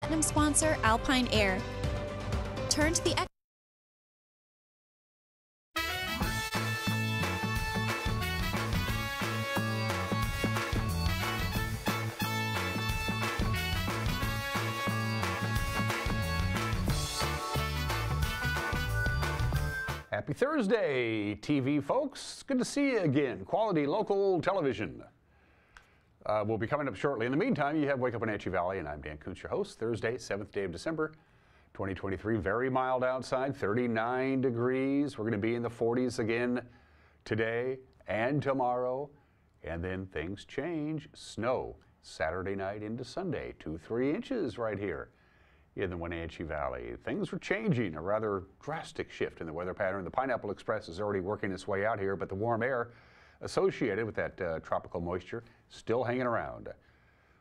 Platinum sponsor Alpine Air. Turn to the Happy Thursday, TV folks. Good to see you again. Quality local television. We'll be coming up shortly. In the meantime, you have Wake Up Wenatchee Valley, and I'm Dan Kuntz, your host. Thursday, 7th day of December, 2023. Very mild outside, 39 degrees. We're going to be in the 40s again today and tomorrow. And then things change. Snow Saturday night into Sunday, 2-3 inches right here in the Wenatchee Valley. Things are changing, a rather drastic shift in the weather pattern. The Pineapple Express is already working its way out here, but the warm air associated with that tropical moisture still hanging around.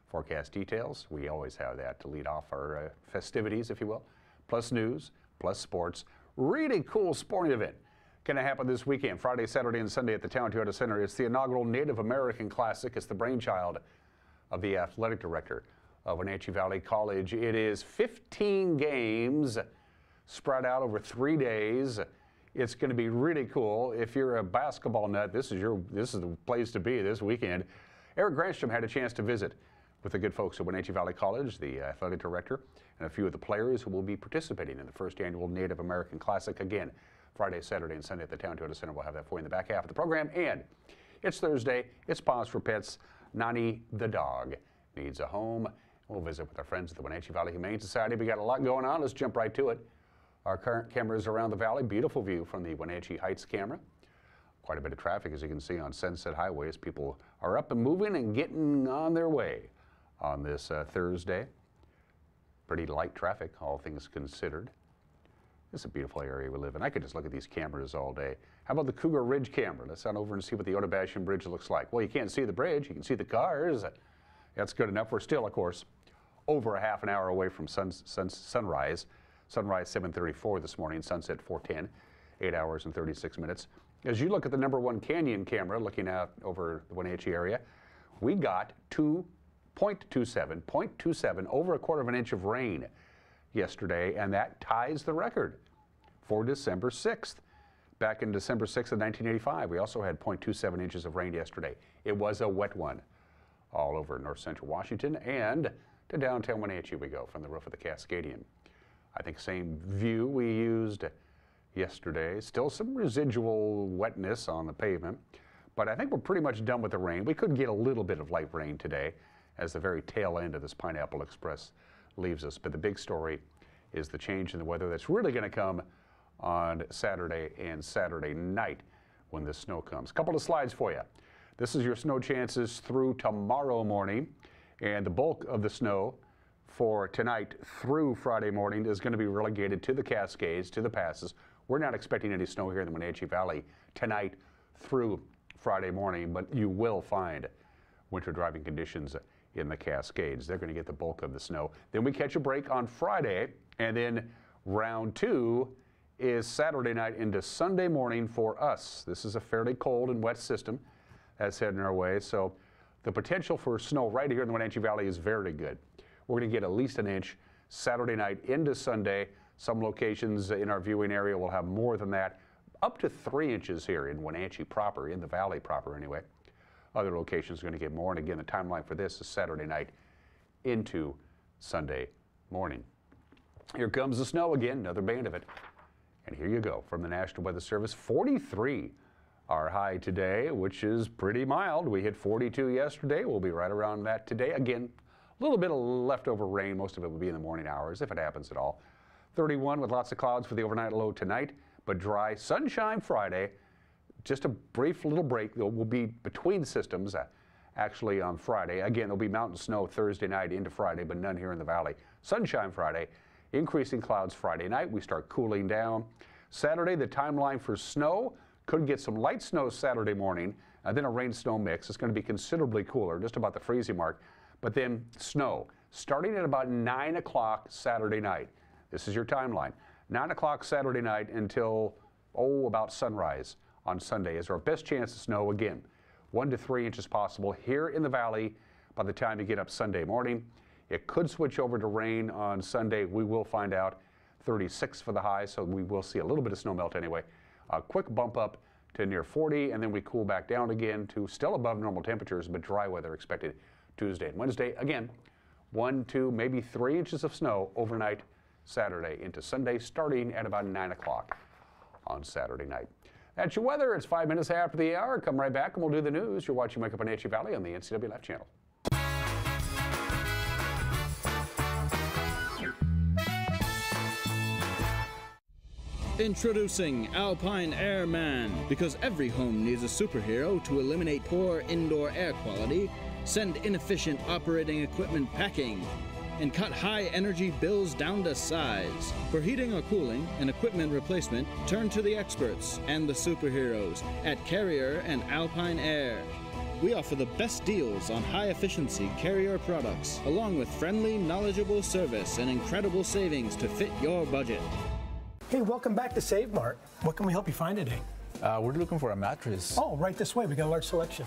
Forecast details, we always have that to lead off our festivities, if you will, plus news, plus sports. Really cool sporting event going to happen this weekend, Friday, Saturday, and Sunday at the Town Toyota Center. It's the inaugural Native American Classic. It's the brainchild of the athletic director of Wenatchee Valley College. It is 15 games spread out over 3 days. It's going to be really cool. If you're a basketball nut, this is the place to be this weekend. Eric Granstrom had a chance to visit with the good folks at Wenatchee Valley College, the athletic director, and a few of the players who will be participating in the first annual Native American Classic. Again, Friday, Saturday, and Sunday at the Town Toyota Center. We'll have that for you in the back half of the program. And it's Thursday. It's Paws for Pets. Nani the dog needs a home. We'll visit with our friends at the Wenatchee Valley Humane Society. We got a lot going on. Let's jump right to it. Our current cameras around the valley. Beautiful view from the Wenatchee Heights camera. Quite a bit of traffic, as you can see, on Sunset Highway as people are up and moving and getting on their way on this Thursday. Pretty light traffic, all things considered. This is a beautiful area we live in. I could just look at these cameras all day. How about the Cougar Ridge camera? Let's head over and see what the Otabashan Bridge looks like. Well, you can't see the bridge. You can see the cars. That's good enough. We're still, of course, over a half an hour away from sunrise. Sunrise 7:34 this morning, sunset 4:10, 8 hours and 36 minutes. As you look at the #1 Canyon camera looking out over the Wenatchee area, we got 0.27, over a quarter of an inch of rain yesterday, and that ties the record for December 6th. Back in December 6th of 1985, we also had 0.27 inches of rain yesterday. It was a wet one all over north central Washington, and to downtown Wenatchee we go from the roof of the Cascadian. I think same view we used yesterday. Still some residual wetness on the pavement, but I think we're pretty much done with the rain. We could get a little bit of light rain today as the very tail end of this Pineapple Express leaves us, but the big story is the change in the weather that's really going to come on Saturday and Saturday night when the snow comes. A couple of slides for you. This is your snow chances through tomorrow morning, and the bulk of the snow for tonight through Friday morning is going to be relegated to the Cascades, to the passes. We're not expecting any snow here in the Wenatchee Valley tonight through Friday morning, but you will find winter driving conditions in the Cascades. They're going to get the bulk of the snow. Then we catch a break on Friday, and then round 2 is Saturday night into Sunday morning for us. This is a fairly cold and wet system that's heading our way, so the potential for snow right here in the Wenatchee Valley is very good. We're going to get at least an inch Saturday night into Sunday. Some locations in our viewing area will have more than that, up to 3 inches here in Wenatchee proper, in the valley proper anyway. Other locations are going to get more, and again, the timeline for this is Saturday night into Sunday morning. Here comes the snow again, another band of it. And here you go from the National Weather Service. 43 our high today, which is pretty mild. We hit 42 yesterday. We'll be right around that today. Again, a little bit of leftover rain. Most of it will be in the morning hours, if it happens at all. 31 with lots of clouds for the overnight low tonight, but dry. Sunshine Friday. Just a brief little break. There will be between systems actually on Friday. Again, there'll be mountain snow Thursday night into Friday, but none here in the valley. Sunshine Friday. Increasing clouds Friday night. We start cooling down. Saturday, the timeline for snow. Could get some light snow Saturday morning, and then a rain-snow mix. It's going to be considerably cooler, just about the freezing mark. But then snow, starting at about 9 o'clock Saturday night. This is your timeline. 9 o'clock Saturday night until, about sunrise on Sunday is our best chance of snow again. 1 to 3 inches possible here in the valley by the time you get up Sunday morning. It could switch over to rain on Sunday. We will find out. 36 for the high, so we will see a little bit of snow melt anyway. A quick bump up to near 40, and then we cool back down again to still above normal temperatures, but dry weather expected Tuesday and Wednesday. Again, 1, 2, maybe 3 inches of snow overnight Saturday into Sunday, starting at about 9 o'clock on Saturday night. That's your weather. It's 5 minutes after the hour. Come right back and we'll do the news. You're watching Wake Up Wenatchee Valley on the NCW Life channel. Introducing Alpine Airman. Because every home needs a superhero to eliminate poor indoor air quality, send inefficient operating equipment packing, and cut high energy bills down to size. For heating or cooling and equipment replacement, turn to the experts and the superheroes at Carrier and Alpine Air. We offer the best deals on high-efficiency Carrier products, along with friendly, knowledgeable service and incredible savings to fit your budget. Hey, welcome back to Save Mart. What can we help you find today? We're looking for a mattress. Oh, right this way. We got a large selection.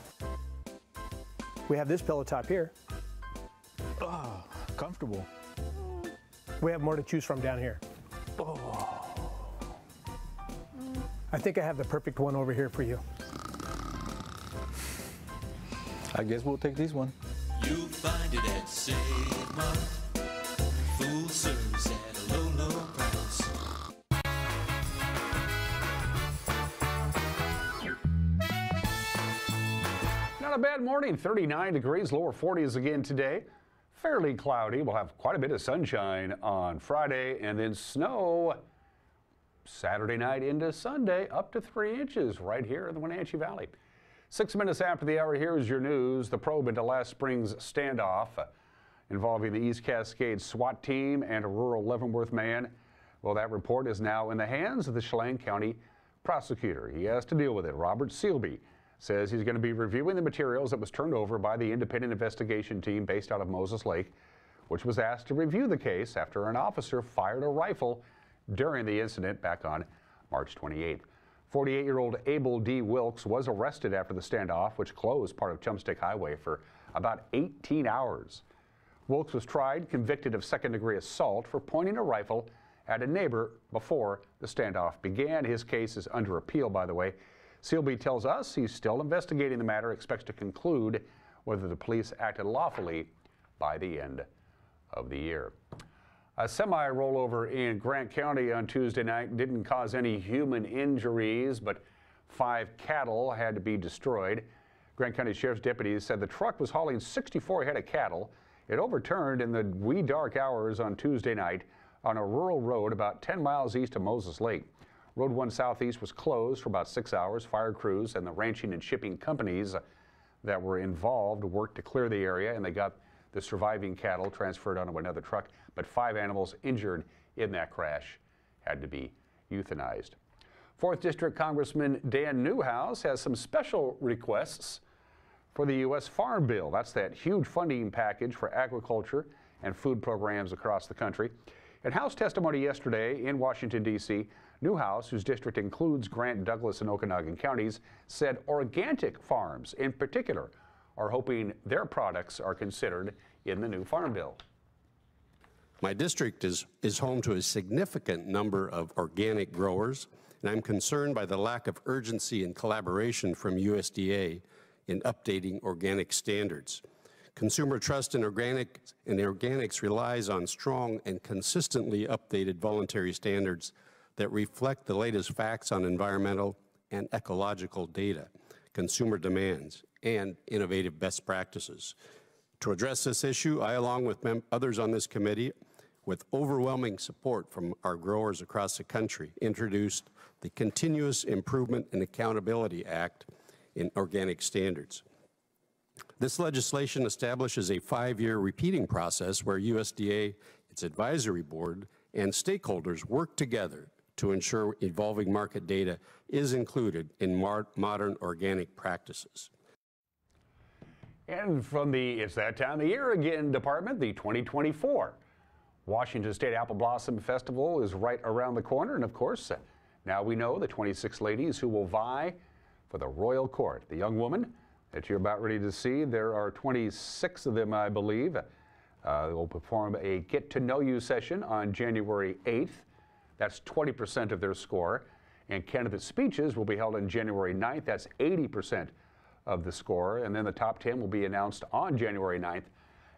We have this pillow top here. Oh, comfortable. We have more to choose from down here. Oh. I think I have the perfect one over here for you. I guess we'll take this one. You'll find it at Save Mart. Full service at a low, low price. Not a bad morning, 39 degrees, lower 40s again today. Fairly cloudy. We'll have quite a bit of sunshine on Friday and then snow Saturday night into Sunday, up to 3 inches right here in the Wenatchee Valley. 6 minutes after the hour, here is your news. The probe into last spring's standoff involving the East Cascades SWAT team and a rural Leavenworth man. Well, that report is now in the hands of the Chelan County prosecutor. He has to deal with it. Robert Sealby says he's going to be reviewing the materials that was turned over by the independent investigation team based out of Moses Lake, which was asked to review the case after an officer fired a rifle during the incident back on March 28th. 48-year-old Abel D. Wilkes was arrested after the standoff, which closed part of Chumstick Highway for about 18 hours. Wilkes was tried, convicted of second-degree assault for pointing a rifle at a neighbor before the standoff began. His case is under appeal, by the way. Sealby tells us he's still investigating the matter, expects to conclude whether the police acted lawfully by the end of the year. A semi-rollover in Grant County on Tuesday night didn't cause any human injuries, but 5 cattle had to be destroyed. Grant County Sheriff's deputies said the truck was hauling 64 head of cattle. It overturned in the wee dark hours on Tuesday night on a rural road about 10 miles east of Moses Lake. Road 1 Southeast was closed for about 6 hours. Fire crews and the ranching and shipping companies that were involved worked to clear the area, and they got the surviving cattle transferred onto another truck, but 5 animals injured in that crash had to be euthanized. 4th District Congressman Dan Newhouse has some special requests for the U.S. Farm Bill. That's that huge funding package for agriculture and food programs across the country. In House testimony yesterday in Washington, D.C., Newhouse, whose district includes Grant, Douglas, and Okanagan counties, said organic farms in particular are hoping their products are considered in the new Farm Bill. My district is home to a significant number of organic growers, and I'm concerned by the lack of urgency and collaboration from USDA in updating organic standards. Consumer trust in organics relies on strong and consistently updated voluntary standards that reflect the latest facts on environmental and ecological data, consumer demands, and innovative best practices. To address this issue, I, along with others on this committee, with overwhelming support from our growers across the country, introduced the Continuous Improvement and Accountability Act in organic standards. This legislation establishes a 5-year repeating process where USDA, its advisory board, and stakeholders work together to ensure evolving market data is included in modern organic practices. And from the It's That Time of Year Again department, the 2024 Washington State Apple Blossom Festival is right around the corner. And of course, now we know the 26 ladies who will vie for the Royal Court. The young woman that you're about ready to see, there are 26 of them, I believe. We'll perform a get-to-know-you session on January 8th. That's 20% of their score. And candidate speeches will be held on January 9th. That's 80% of the score. And then the top 10 will be announced on January 9th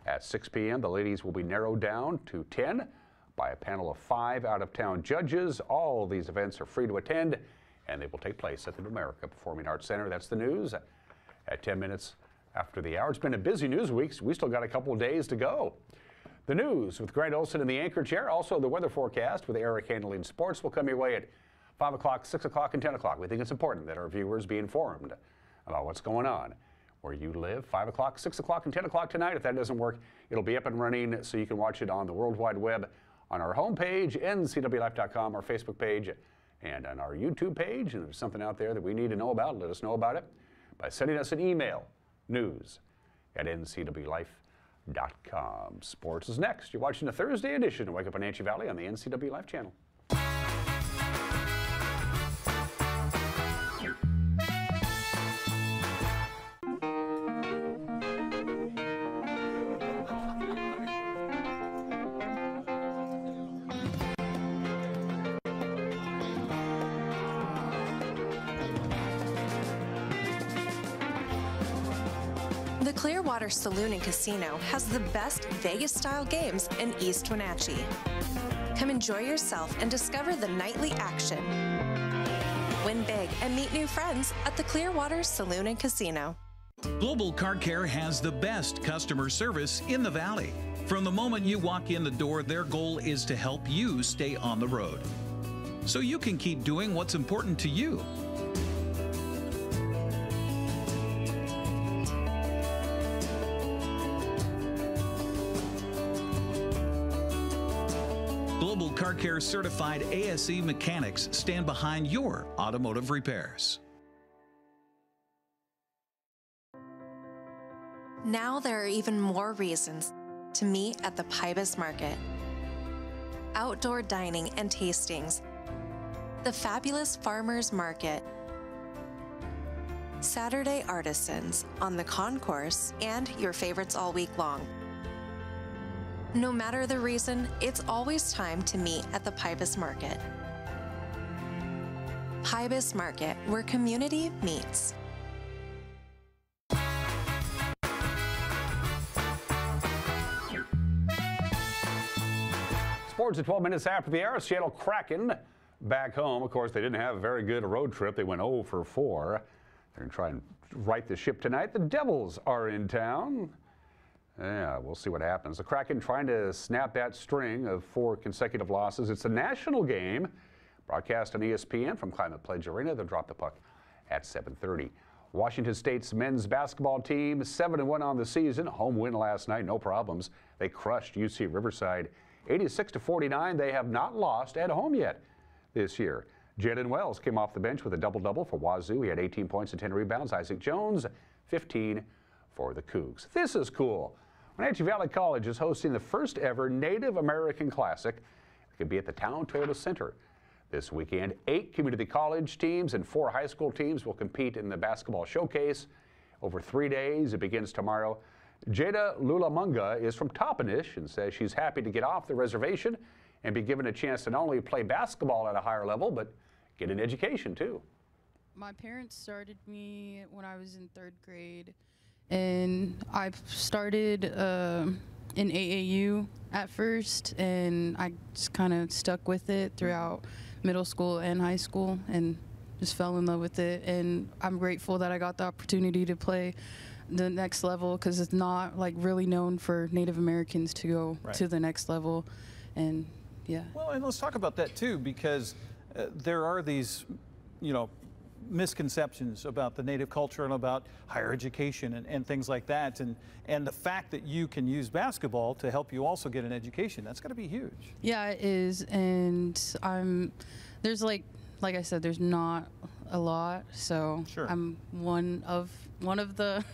at 6 p.m. The ladies will be narrowed down to 10 by a panel of 5 out-of-town judges. All these events are free to attend, and they will take place at the America Performing Arts Center. That's the news at 10 minutes after the hour. It's been a busy news week. We still got a couple of days to go. The news with Grant Olson in the anchor chair. Also, the weather forecast with Eric handling sports will come your way at 5 o'clock, 6 o'clock, and 10 o'clock. We think it's important that our viewers be informed about what's going on where you live. 5 o'clock, 6 o'clock, and 10 o'clock tonight. If that doesn't work, it'll be up and running so you can watch it on the World Wide Web on our homepage, ncwlife.com, our Facebook page, and on our YouTube page. And if there's something out there that we need to know about, let us know about it by sending us an email, news@ncwlife.com. Sports is next. You're watching the Thursday edition of Wake Up Wenatchee Valley on the NCW Life channel. The Clearwater Saloon and Casino has the best Vegas-style games in East Wenatchee. Come enjoy yourself and discover the nightly action. Win big and meet new friends at the Clearwater Saloon and Casino. Global Car Care has the best customer service in the Valley. From the moment you walk in the door, their goal is to help you stay on the road, so you can keep doing what's important to you. Global Car Care certified ASE mechanics stand behind your automotive repairs. Now there are even more reasons to meet at the Pybus Market. Outdoor dining and tastings, the fabulous Farmers Market, Saturday artisans on the concourse, and your favorites all week long. No matter the reason, it's always time to meet at the Pybus Market. Pybus Market, where community meets. Sports at 12 minutes after the hour. Seattle Kraken back home. Of course, they didn't have a very good road trip. They went 0 for 4. They're going to try and right the ship tonight. The Devils are in town. Yeah, we'll see what happens. The Kraken trying to snap that string of 4 consecutive losses. It's a national game, broadcast on ESPN from Climate Pledge Arena. They'll drop the puck at 7:30. Washington State's men's basketball team, 7-1 on the season. Home win last night, no problems. They crushed UC Riverside 86-49. They have not lost at home yet this year. Jalen Wells came off the bench with a double-double for Wazoo. He had 18 points and 10 rebounds. Isaac Jones, 15 for the Cougs. This is cool. Wenatchee Valley College is hosting the first ever Native American Classic. It could be at the Town Toyota Center this weekend. 8 community college teams and 4 high school teams will compete in the basketball showcase over 3 days. It begins tomorrow. Jada Lulamunga is from Toppenish and says she's happy to get off the reservation and be given a chance to not only play basketball at a higher level, but get an education too. My parents started me when I was in 3rd grade. And I started in AAU at first, and I just kind of stuck with it throughout middle school and high school and just fell in love with it. And I'm grateful that I got the opportunity to play the next level, because it's not like really known for Native Americans to go to the next level. And yeah. Well, and let's talk about that too, because there are these, you know, misconceptions about the Native culture and about higher education and things like that, and the fact that you can use basketball to help you also get an education, that's got to be huge. Yeah, it is. And there's like I said, there's not a lot, so sure. I'm one of the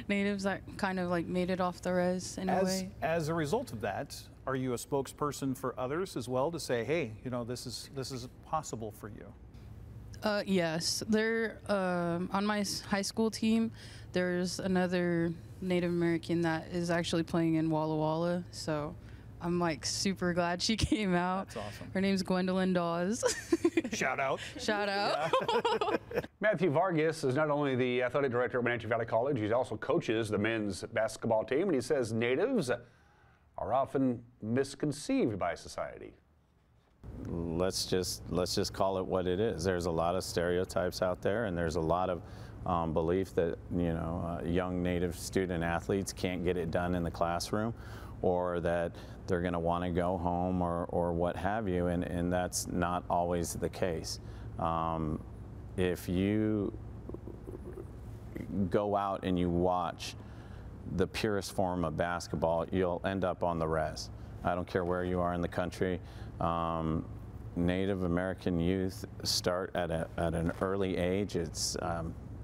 natives that kind of like made it off the res in a way. As a result of that, are you a spokesperson for others as well to say, hey, you know, this is possible for you? Yes, they're on my high school team. There's another Native American that is actually playing in Walla Walla, so I'm like super glad she came out. That's awesome. Her name's Gwendolyn Dawes. Shout out. Shout out. Yeah. Matthew Vargas is not only the athletic director at Wenatchee Valley College, he also coaches the men's basketball team, and he says natives are often misconceived by society. Let's just call it what it is. There's a lot of stereotypes out there, and there's a lot of belief that young Native student athletes can't get it done in the classroom, or that they're going to want to go home, or what have you, and that's not always the case. If you go out and you watch the purest form of basketball, you'll end up on the res. I don't care where you are in the country. Native American youth start at an early age. It's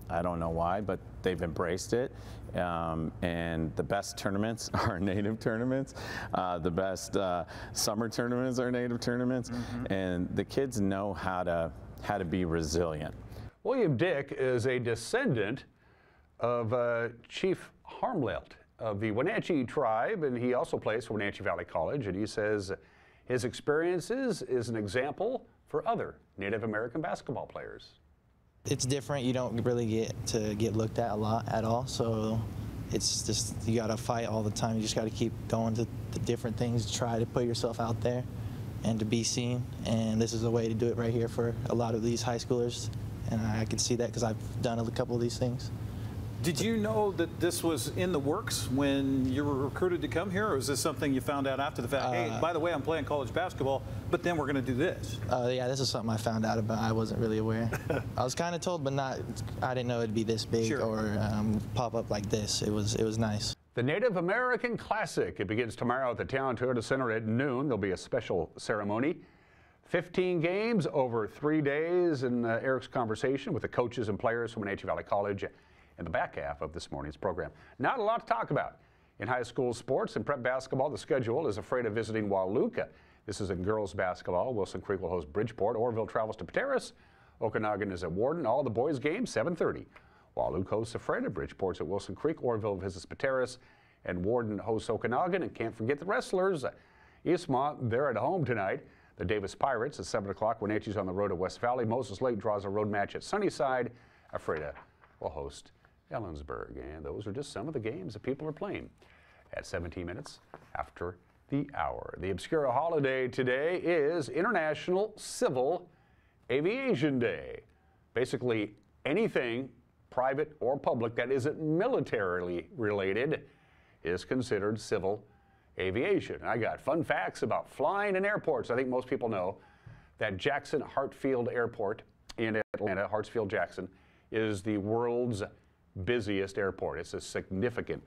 I don't know why, but they've embraced it. And the best tournaments are Native tournaments. The best summer tournaments are Native tournaments. Mm-hmm. And the kids know how to be resilient. William Dick is a descendant of Chief Harmlelt of the Wenatchee tribe, and he also plays for Wenatchee Valley College, and he says his experiences is an example for other Native American basketball players. It's different. You don't really get to get looked at a lot at all, so it's just, you got to fight all the time. You just got to keep going to the different things to try to put yourself out there and to be seen, and this is a way to do it right here for a lot of these high schoolers, and I can see that because I've done a couple of these things. Did you know that this was in the works when you were recruited to come here, or is this something you found out after the fact? Hey, by the way, I'm playing college basketball, but then we're going to do this. Yeah, this is something I found out about. I wasn't really aware. I was kind of told, but I didn't know it'd be this big. Sure. Or pop up like this. It was nice. The Native American Classic. It begins tomorrow at the Town Toyota Center at noon. There'll be a special ceremony. 15 games over 3 days, and Eric's conversation with the coaches and players from Wenatchee Valley College in the back half of this morning's program. Not a lot to talk about in high school sports and prep basketball. The schedule is afraid of visiting Waluka. This is in girls basketball. Wilson Creek will host Bridgeport. Orville travels to Pateros. Okanagan is at Warden. All the boys games 7:30. Waluka hosts Ephrata. Bridgeport's at Wilson Creek. Orville visits Pateros, and Warden hosts Okanagan. And can't forget the wrestlers. Eastmont, they're at home tonight. The Davis Pirates at 7 o'clock. Wenatchee's on the road to West Valley. Moses Lake draws a road match at Sunnyside. Ephrata will host Ellensburg, and those are just some of the games that people are playing at 17 minutes after the hour. The Obscura holiday today is International Civil Aviation Day. Basically, anything private or public that isn't militarily related is considered civil aviation. I got fun facts about flying in airports. I think most people know that Jackson Hartsfield Airport in Atlanta, Hartsfield-Jackson, is the world's busiest airport. It's a significant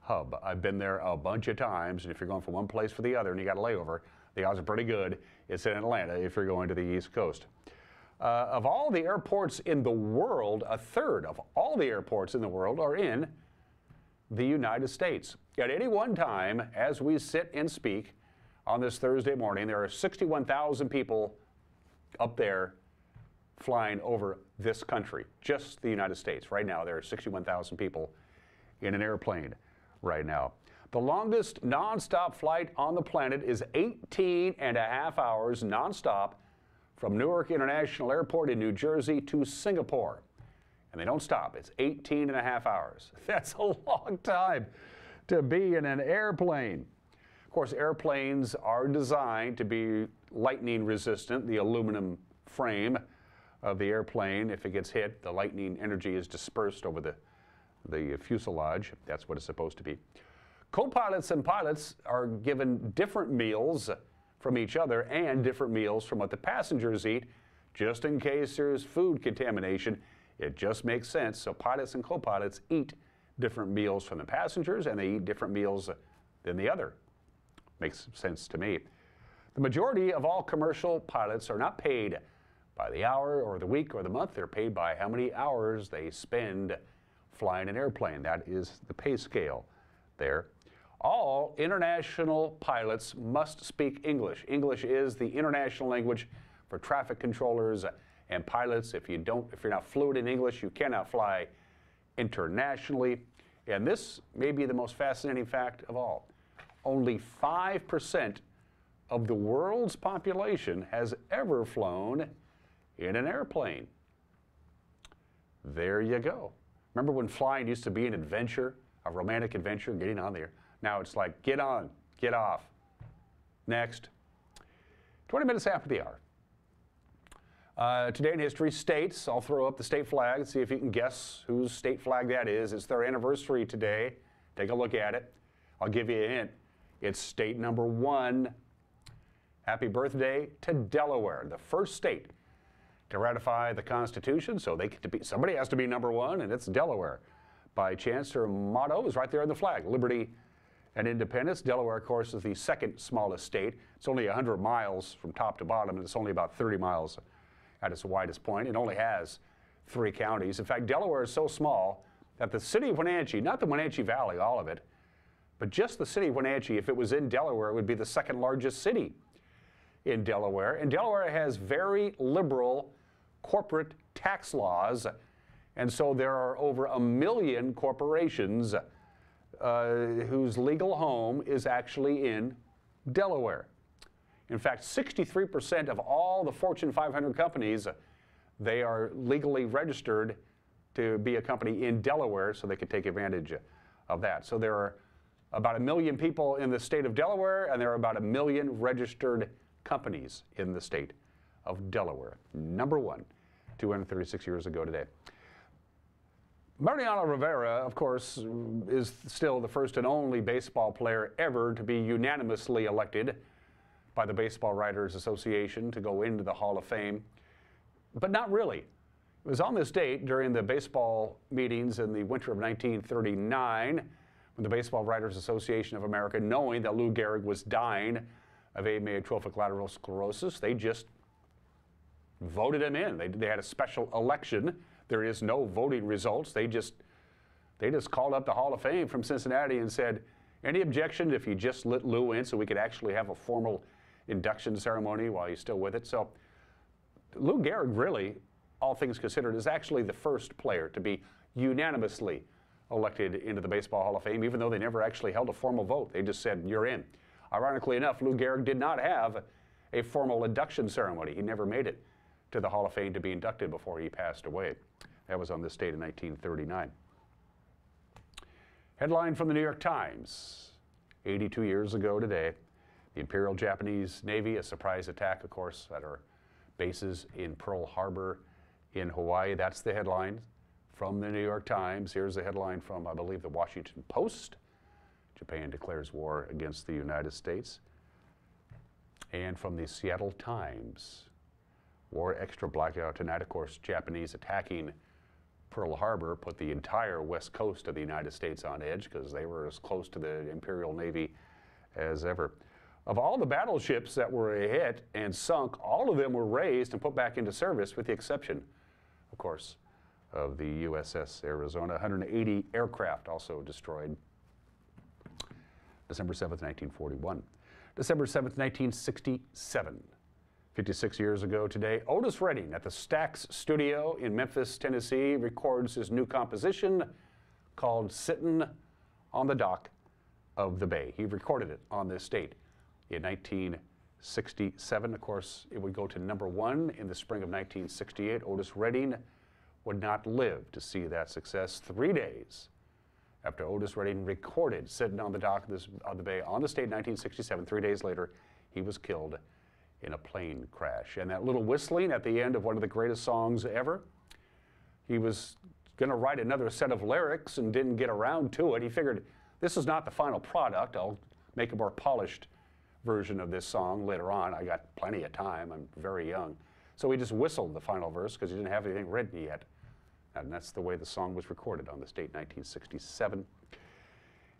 hub. I've been there a bunch of times, and if you're going from one place for the other and you got a layover, the odds are pretty good it's in Atlanta if you're going to the East Coast. Of all the airports in the world, a third of all the airports in the world are in the United States. At any one time, as we sit and speak on this Thursday morning, there are 61,000 people up there flying over this country, just the United States. Right now, there are 61,000 people in an airplane right now. The longest nonstop flight on the planet is 18 and a half hours nonstop from Newark International Airport in New Jersey to Singapore. And they don't stop. It's 18 and a half hours. That's a long time to be in an airplane. Of course, airplanes are designed to be lightning resistant. The aluminum frame of the airplane, if it gets hit, the lightning energy is dispersed over the fuselage. That's what it's supposed to be. Co-pilots and pilots are given different meals from each other and different meals from what the passengers eat, just in case there's food contamination. It just makes sense. So pilots and co-pilots eat different meals from the passengers, and they eat different meals than the other. Makes sense to me. The majority of all commercial pilots are not paid by the hour or the week or the month. They're paid by how many hours they spend flying an airplane. That is the pay scale there. All international pilots must speak English. English is the international language for traffic controllers And pilots, if you're not fluent in English, you cannot fly internationally. And this may be the most fascinating fact of all. Only 5% of the world's population has ever flown in an airplane. There you go. Remember when flying used to be an adventure, a romantic adventure, getting on there? Now it's like, get on, get off. Next. 20 minutes after the hour. Today in history, states. I'll throw up the state flag and see if you can guess whose state flag that is. It's their anniversary today. Take a look at it. I'll give you a hint. It's state number 1. Happy birthday to Delaware, the first state to ratify the Constitution. So they get to be, somebody has to be number 1, and it's Delaware. By chance, their motto is right there on the flag: liberty and independence. Delaware, of course, is the second smallest state. It's only 100 miles from top to bottom, and it's only about 30 miles at its widest point. It only has 3 counties. In fact, Delaware is so small that the city of Wenatchee, not the Wenatchee Valley, all of it, but just the city of Wenatchee, if it was in Delaware, it would be the second largest city in Delaware. And Delaware has very liberal corporate tax laws, and so there are over 1 million corporations whose legal home is actually in Delaware. In fact, 63% of all the Fortune 500 companies, they are legally registered to be a company in Delaware, so they can take advantage of that. So there are about 1 million people in the state of Delaware, and there are about 1 million registered companies in the state of Delaware. Number 1, 236 years ago today. Mariano Rivera, of course, is still the first and only baseball player ever to be unanimously elected by the Baseball Writers Association to go into the Hall of Fame. But not really. It was on this date during the baseball meetings in the winter of 1939 when the Baseball Writers Association of America, knowing that Lou Gehrig was dying of amyotrophic lateral sclerosis, they just voted him in. They had a special election. There is no voting results. They just called up the Hall of Fame from Cincinnati and said, any objection if you just let Lou in so we could actually have a formal induction ceremony while he's still with it? So Lou Gehrig, really, all things considered, is actually the first player to be unanimously elected into the Baseball Hall of Fame, even though they never actually held a formal vote. They just said, you're in. Ironically enough, Lou Gehrig did not have a formal induction ceremony. He never made it to the Hall of Fame to be inducted before he passed away. That was on this date in 1939. Headline from the New York Times. 82 years ago today, the Imperial Japanese Navy, a surprise attack, of course, at our bases in Pearl Harbor in Hawaii. That's the headline from the New York Times. Here's the headline from, I believe, the Washington Post. Japan declares war against the United States. And from the Seattle Times, war extra blackout tonight. Of course, Japanese attacking Pearl Harbor put the entire west coast of the United States on edge because they were as close to the Imperial Navy as ever. Of all the battleships that were hit and sunk, all of them were raised and put back into service with the exception, of course, of the USS Arizona. 180 aircraft also destroyed. December 7th, 1941. December 7th, 1967. 56 years ago today, Otis Redding at the Stax Studio in Memphis, Tennessee, records his new composition called Sittin' on the Dock of the Bay. He recorded it on this date in 1967. Of course, it would go to number 1 in the spring of 1968. Otis Redding would not live to see that success. 3 days after Otis Redding recorded Sittin' on the Dock of the Bay on this date in 1967, 3 days later, he was killed in a plane crash. And that little whistling at the end of one of the greatest songs ever, he was going to write another set of lyrics and didn't get around to it. He figured, this is not the final product. I'll make a more polished version of this song later on. I got plenty of time. I'm very young. So he just whistled the final verse because he didn't have anything written yet. And that's the way the song was recorded on this date, 1967.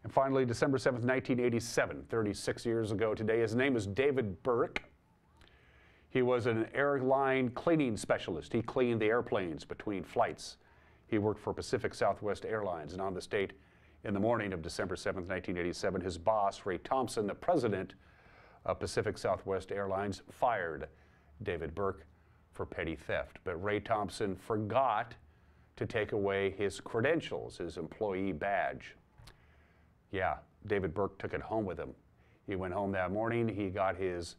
And finally, December 7th, 1987, 36 years ago today. His name is David Burke. He was an airline cleaning specialist. He cleaned the airplanes between flights. He worked for Pacific Southwest Airlines, and on this date, in the morning of December 7th, 1987, his boss, Ray Thompson, the president of Pacific Southwest Airlines, fired David Burke for petty theft. But Ray Thompson forgot to take away his credentials, his employee badge. Yeah, David Burke took it home with him. He went home that morning, he got his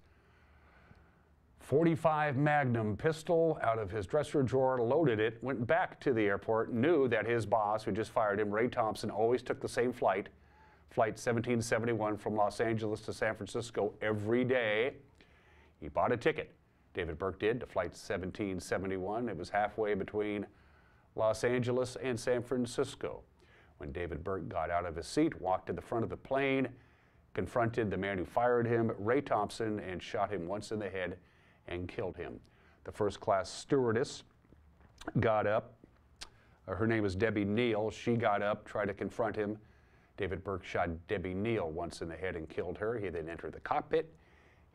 .45 Magnum pistol out of his dresser drawer, loaded it, went back to the airport, knew that his boss, who just fired him, Ray Thompson, always took the same flight, Flight 1771 from Los Angeles to San Francisco every day. He bought a ticket, David Burke did, to Flight 1771. It was halfway between Los Angeles and San Francisco. When David Burke got out of his seat, walked to the front of the plane, confronted the man who fired him, Ray Thompson, and shot him once in the head and killed him. The first-class stewardess got up. Her name was Debbie Neal. She got up, tried to confront him. David Burke shot Debbie Neal once in the head and killed her. He then entered the cockpit.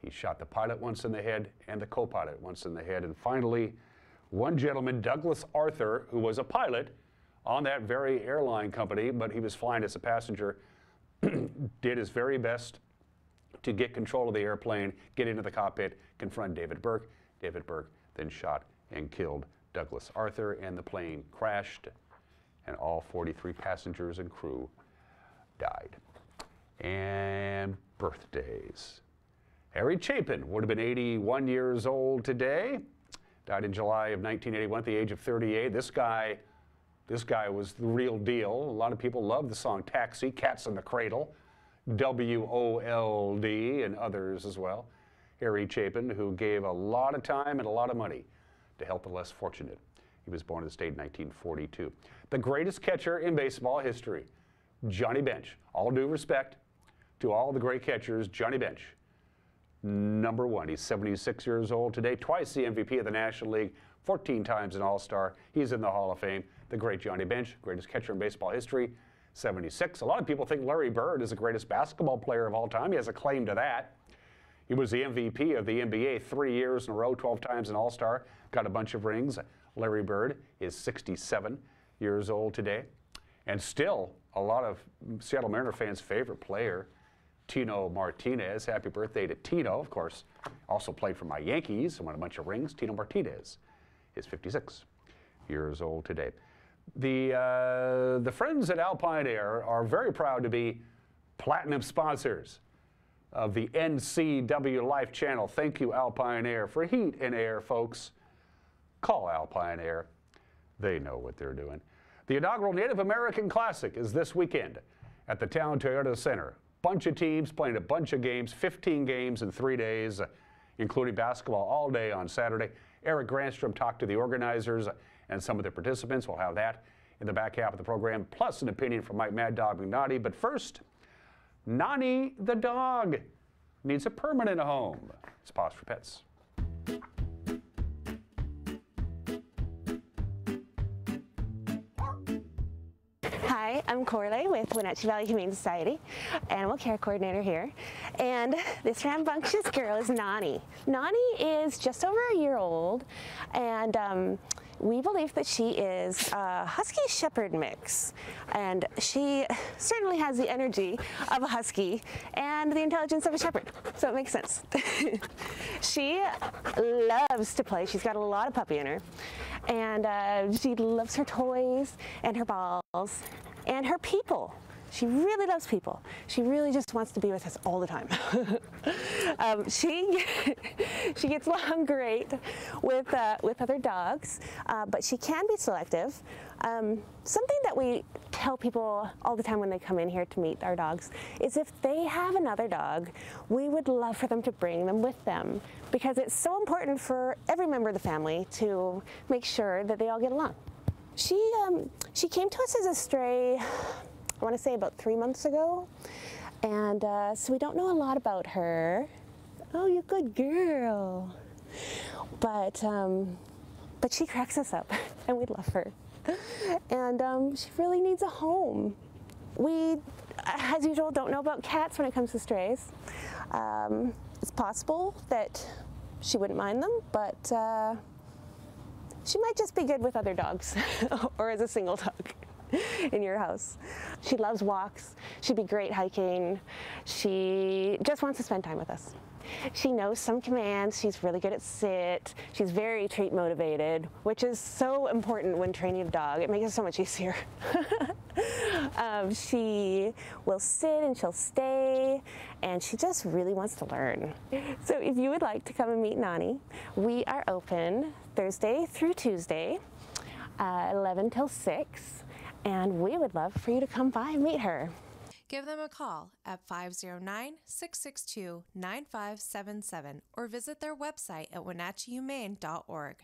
He shot the pilot once in the head and the co-pilot once in the head. And finally, one gentleman, Douglas Arthur, who was a pilot on that very airline company, but he was flying as a passenger, did his very best to get control of the airplane, get into the cockpit, confront David Burke. David Burke then shot and killed Douglas Arthur, and the plane crashed, and all 43 passengers and crew died. And birthdays. Harry Chapin would have been 81 years old today. Died in July of 1981 at the age of 38. This guy was the real deal. A lot of people love the song Taxi, Cats in the Cradle, W-O-L-D, and others as well. Harry Chapin, who gave a lot of time and a lot of money to help the less fortunate. He was born in the state in 1942. The greatest catcher in baseball history, Johnny Bench. All due respect to all the great catchers, Johnny Bench, number one. He's 76 years old today, twice the MVP of the National League, 14 times an All-Star. He's in the Hall of Fame. The great Johnny Bench, greatest catcher in baseball history, 76. A lot of people think Larry Bird is the greatest basketball player of all time. He has a claim to that. He was the MVP of the NBA 3 years in a row, 12 times an All-Star, got a bunch of rings. Larry Bird is 67 years old today. And still, a lot of Seattle Mariner fans' favorite player, Tino Martinez. Happy birthday to Tino, of course. Also played for my Yankees and won a bunch of rings. Tino Martinez is 56 years old today. The friends at Alpine Air are very proud to be platinum sponsors of the NCW Life channel. Thank you, Alpine Air, for heat and air, folks. Call Alpine Air. They know what they're doing. The inaugural Native American Classic is this weekend at the Town Toyota Center. Bunch of teams playing a bunch of games, 15 games in 3 days, including basketball all day on Saturday. Eric Granstrom talked to the organizers and some of the participants. We'll have that in the back half of the program, plus an opinion from Mike Mad Dog McNaughty. But first, Nani the dog needs a permanent home. It's Pause for Pets. Hi, I'm Corley with Wenatchee Valley Humane Society, Animal Care Coordinator here, and this rambunctious girl is Nani. Nani is just over a year old, and we believe that she is a Husky Shepherd mix, and she certainly has the energy of a Husky and the intelligence of a Shepherd, so it makes sense. She loves to play. She's got a lot of puppy in her, and she loves her toys and her balls and her people. She really loves people. She really just wants to be with us all the time. She gets along great with other dogs, but she can be selective. Something that we tell people all the time when they come in here to meet our dogs is if they have another dog, we would love for them to bring them with them, because it's so important for every member of the family to make sure that they all get along. She came to us as a stray, I want to say about 3 months ago, and so we don't know a lot about her. Oh, you good girl. But she cracks us up, and we love her. And she really needs a home. We, as usual, don't know about cats when it comes to strays. It's possible that she wouldn't mind them, but she might just be good with other dogs or as a single dog in your house. She loves walks. She'd be great hiking. She just wants to spend time with us. She knows some commands. She's really good at sit. She's very treat motivated, which is so important when training a dog. It makes it so much easier. She will sit and she'll stay, and she just really wants to learn. So if you would like to come and meet Nani, we are open Thursday through Tuesday, 11 till 6, and we would love for you to come by and meet her. Give them a call at 509-662-9577 or visit their website at wenatcheehumane.org.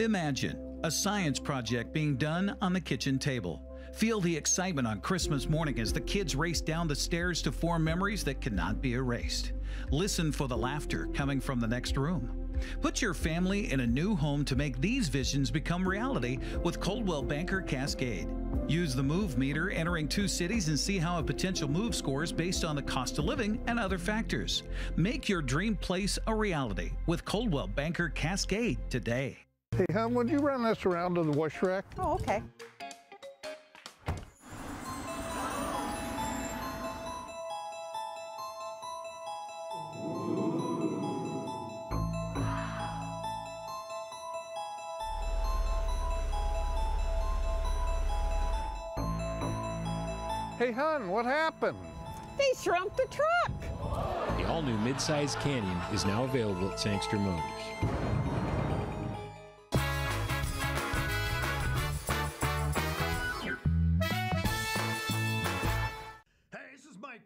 Imagine a science project being done on the kitchen table. Feel the excitement on Christmas morning as the kids race down the stairs to form memories that cannot be erased. Listen for the laughter coming from the next room. Put your family in a new home to make these visions become reality with Coldwell Banker Cascade. Use the Move meter entering 2 cities and see how a potential move scores based on the cost of living and other factors. Make your dream place a reality with Coldwell Banker Cascade today. Hey, hon, would you run this around to the wash rack? Oh, okay. Hey, hon, what happened? They shrunk the truck. The all-new midsize Canyon is now available at Sangster Motors.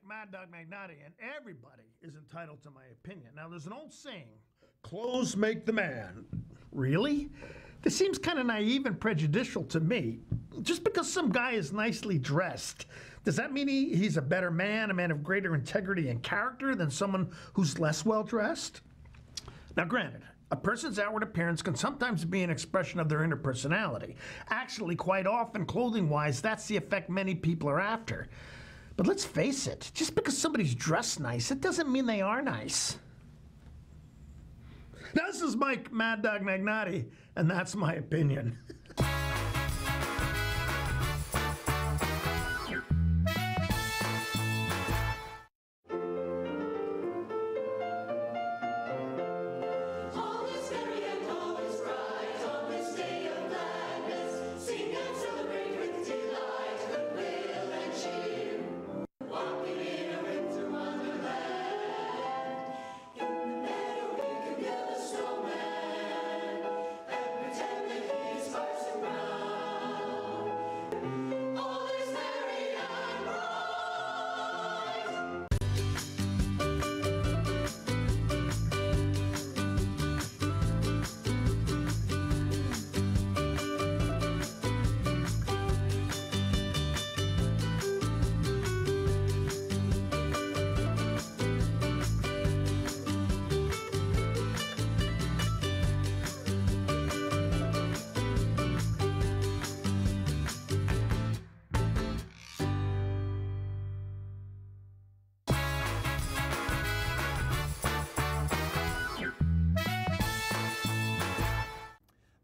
Mad Dog Magnotti, and everybody is entitled to my opinion. Now, there's an old saying, clothes make the man. Really? This seems kind of naive and prejudicial to me. Just because some guy is nicely dressed, does that mean he's a better man, a man of greater integrity and character than someone who's less well dressed? Now, granted, a person's outward appearance can sometimes be an expression of their inner personality. Actually, quite often, clothing-wise, that's the effect many people are after. But let's face it, just because somebody's dressed nice, it doesn't mean they are nice. Now, this is Mike Mad Dog Magnotti, and that's my opinion.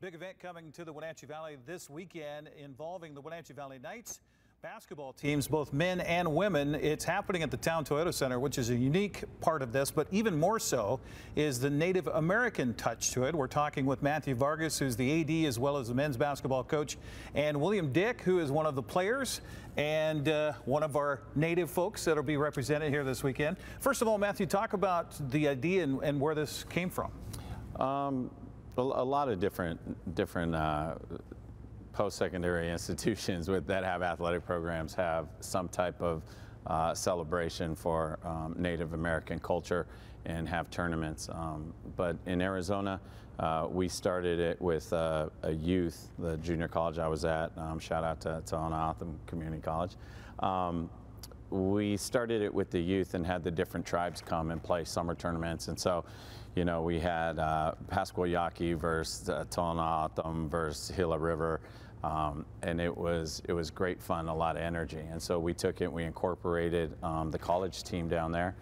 Big event coming to the Wenatchee Valley this weekend involving the Wenatchee Valley Knights basketball teams, both men and women. It's happening at the Town Toyota Center, which is a unique part of this, but even more so is the Native American touch to it. We're talking with Matthew Vargas, who's the AD as well as the men's basketball coach, and William Dick, who is one of the players and one of our Native folks that will be represented here this weekend. First of all, Matthew, talk about the idea and where this came from. A lot of different post-secondary institutions that have athletic programs have some type of celebration for Native American culture. and have tournaments. But in Arizona, we started it with a youth, the junior college I was at. Shout out to Wenatchee Community College. We started it with the youth and had the different tribes come and play summer tournaments. And so, you know, we had Pasquayaki versus Wenatchee versus Gila River. And it was great fun, a lot of energy. And so we took it, we incorporated the college team down there.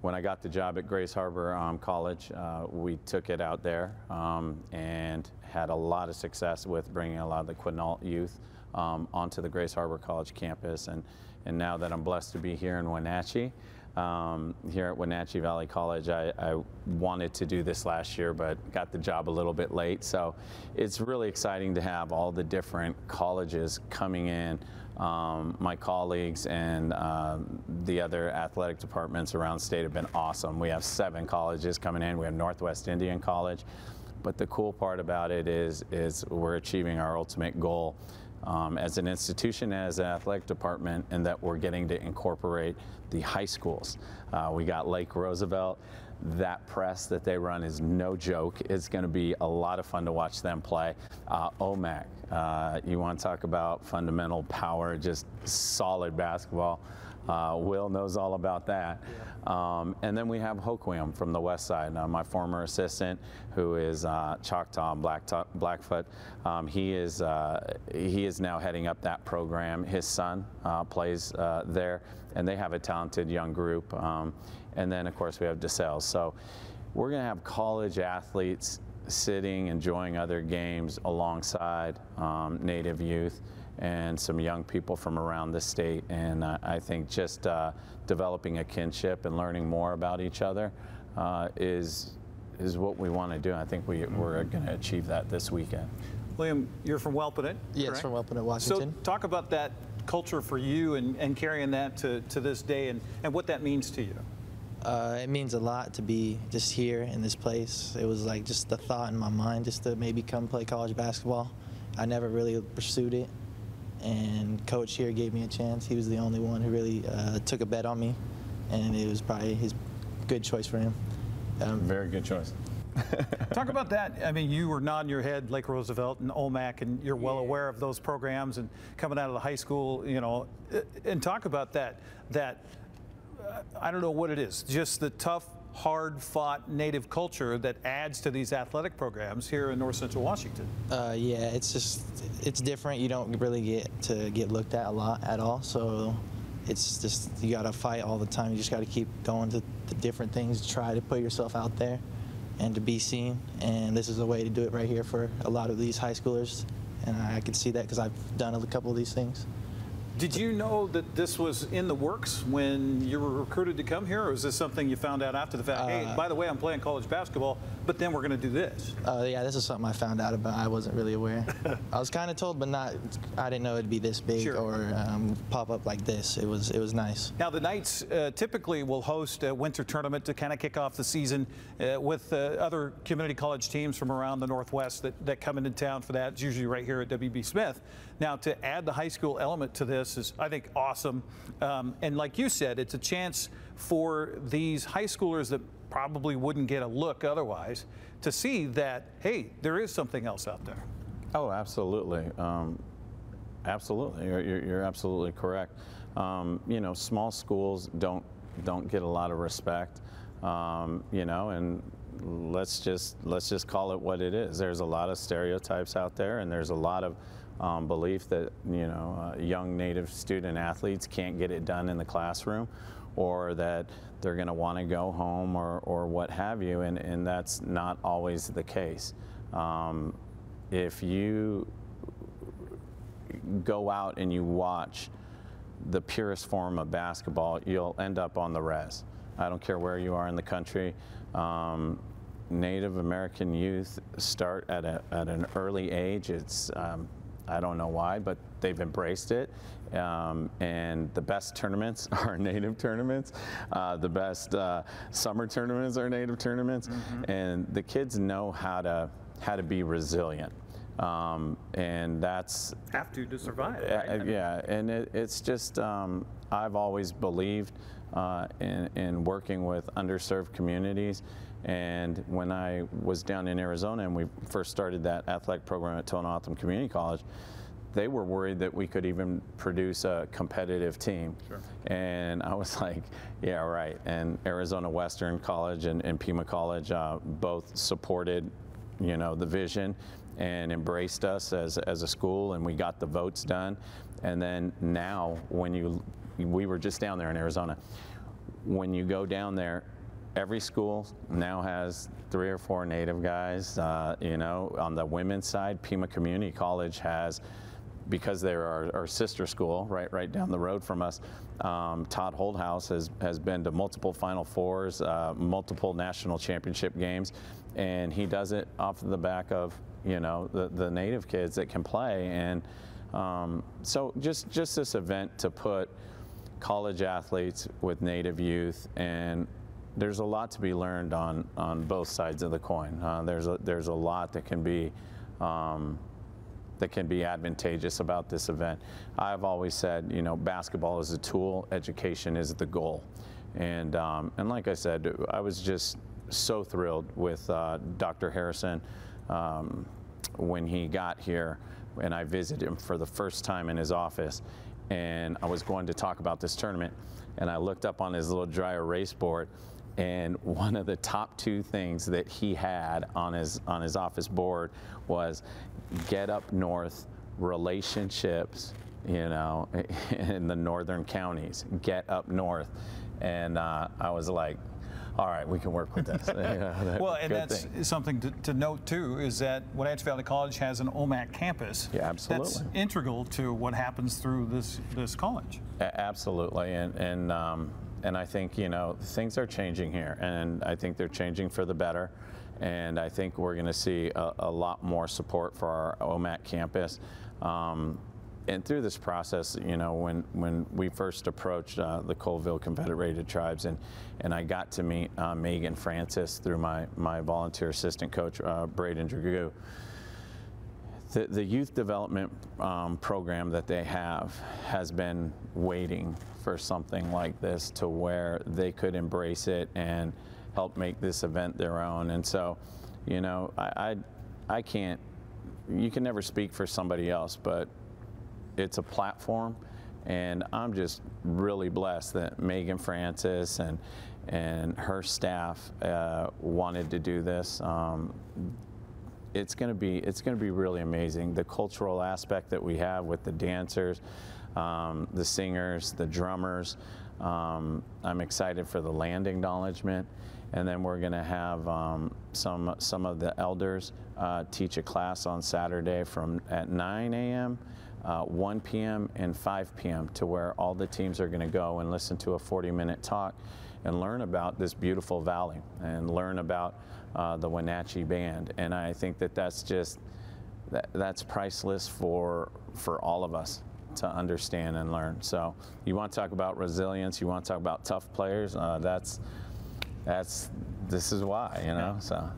When I got the job at Grace Harbor College, we took it out there and had a lot of success with bringing a lot of the Quinault youth onto the Grace Harbor College campus. And now that I'm blessed to be here in Wenatchee, here at Wenatchee Valley College, I wanted to do this last year, but got the job a little bit late. So it's really exciting to have all the different colleges coming in. My colleagues and the other athletic departments around the state have been awesome. We have 7 colleges coming in. We have Northwest Indian College. But the cool part about it is we're achieving our ultimate goal as an institution, as an athletic department, and that we're getting to incorporate the high schools. We got Lake Roosevelt. That press that they run is no joke. It's going to be a lot of fun to watch them play. OMAC, you want to talk about fundamental power, just solid basketball. Will knows all about that. And then we have Hoquiam from the west side. My former assistant, who is Choctaw Blackfoot, he is now heading up that program. His son plays there, and they have a talented young group. And then, of course, we have DeSales. So we're going to have college athletes sitting, enjoying other games alongside Native youth and some young people from around the state. And I think just developing a kinship and learning more about each other is what we want to do. I think we're going to achieve that this weekend. William, you're from Welpinit? Yes, correct? from Welpinit, Washington. So talk about that culture for you and carrying that to this day and what that means to you. It means a lot to be just here in this place. It was like just the thought in my mind just to maybe come play college basketball. I never really pursued it, and Coach here gave me a chance. He was the only one who really took a bet on me, and it was probably his good choice for him. Very good choice. Talk about that. I mean, you were nodding your head, Lake Roosevelt and OMAC, and you're well aware of those programs and coming out of the high school, you know, and talk about that I don't know what it is, just the tough, hard-fought Native culture that adds to these athletic programs here in North Central Washington. Yeah, it's different. You don't really get looked at a lot at all, so it's just, you got to fight all the time. You just got to keep going to the different things, try to put yourself out there and to be seen, and this is a way to do it right here for a lot of these high schoolers, and I can see that because I've done a couple of these things. Did you know that this was in the works when you were recruited to come here, or is this something you found out after the fact? Hey, by the way, I'm playing college basketball, but then we're going to do this. Yeah, this is something I found out about. I wasn't really aware. I was kind of told, but I didn't know it'd be this big or pop up like this. It was nice. Now, the Knights typically will host a winter tournament to kind of kick off the season with other community college teams from around the Northwest that come into town for that. It's usually right here at W.B. Smith. Now, to add the high school element to this is, I think, awesome. And like you said, it's a chance for these high schoolers that probably wouldn't get a look otherwise to see that, hey, there is something else out there. Oh, absolutely. Absolutely. You're absolutely correct. You know, small schools don't get a lot of respect, you know, and let's just call it what it is. There's a lot of stereotypes out there, and there's a lot of belief that, you know, young Native student athletes can't get it done in the classroom, or that they're going to want to go home or what have you, and that's not always the case. If you go out and you watch the purest form of basketball, you'll end up on the res. I don't care where you are in the country. Native American youth start at an early age. It's I don't know why, but they've embraced it. And the best tournaments are Native tournaments. The best summer tournaments are Native tournaments. And the kids know how to be resilient. And that's have to survive. Right? Yeah, and it's just I've always believed in working with underserved communities. And when I was down in Arizona and we first started that athletic program at Tohono Community College, they were worried that we could even produce a competitive team. Sure. And I was like, yeah, right. And Arizona Western College and Pima College both supported, you know, the vision and embraced us as a school, and we got the votes done. And then now, we were just down there in Arizona. When you go down there, every school now has 3 or 4 Native guys. You know, on the women's side, Pima Community College has, because they're our sister school right down the road from us, Todd Holdhouse has been to multiple Final Fours, multiple national championship games, and he does it off the back of, you know, the Native kids that can play. And so just this event to put college athletes with Native youth, and there's a lot to be learned on both sides of the coin. There's a lot that can be advantageous about this event. I've always said, you know, basketball is a tool, education is the goal. And like I said, I was just so thrilled with Dr. Harrison when he got here, and I visited him for the first time in his office. And I was going to talk about this tournament, and I looked up on his little dry erase board, and one of the top 2 things that he had on his office board was get up north, relationships, you know, in the northern counties, get up north. And I was like, all right, we can work with this. Well, and that's something to note too, is that Wenatchee Valley College has an OMAC campus. Yeah, absolutely. That's integral to what happens through this college. Absolutely, and I think, you know, things are changing here, and I think they're changing for the better. And I think we're going to see a lot more support for our OMAC campus. And through this process, you know, when we first approached the Colville Confederated Tribes, and I got to meet Megan Francis through my volunteer assistant coach, Braden Dragoo, the youth development program that they have has been waiting for something like this to where they could embrace it and help make this event their own. And so, you know, I can't, you can never speak for somebody else, but it's a platform, and I'm just really blessed that Megan Francis and her staff wanted to do this. It's going to be really amazing. The cultural aspect that we have with the dancers, the singers, the drummers. I'm excited for the land acknowledgement, and then we're going to have some of the elders teach a class on Saturday at 9 a.m. 1 p.m. and 5 p.m. to where all the teams are going to go and listen to a 40-minute talk and learn about this beautiful valley and learn about the Wenatchee Band. And I think that's priceless for all of us to understand and learn. So you want to talk about resilience, you want to talk about tough players, this is why, you know. So.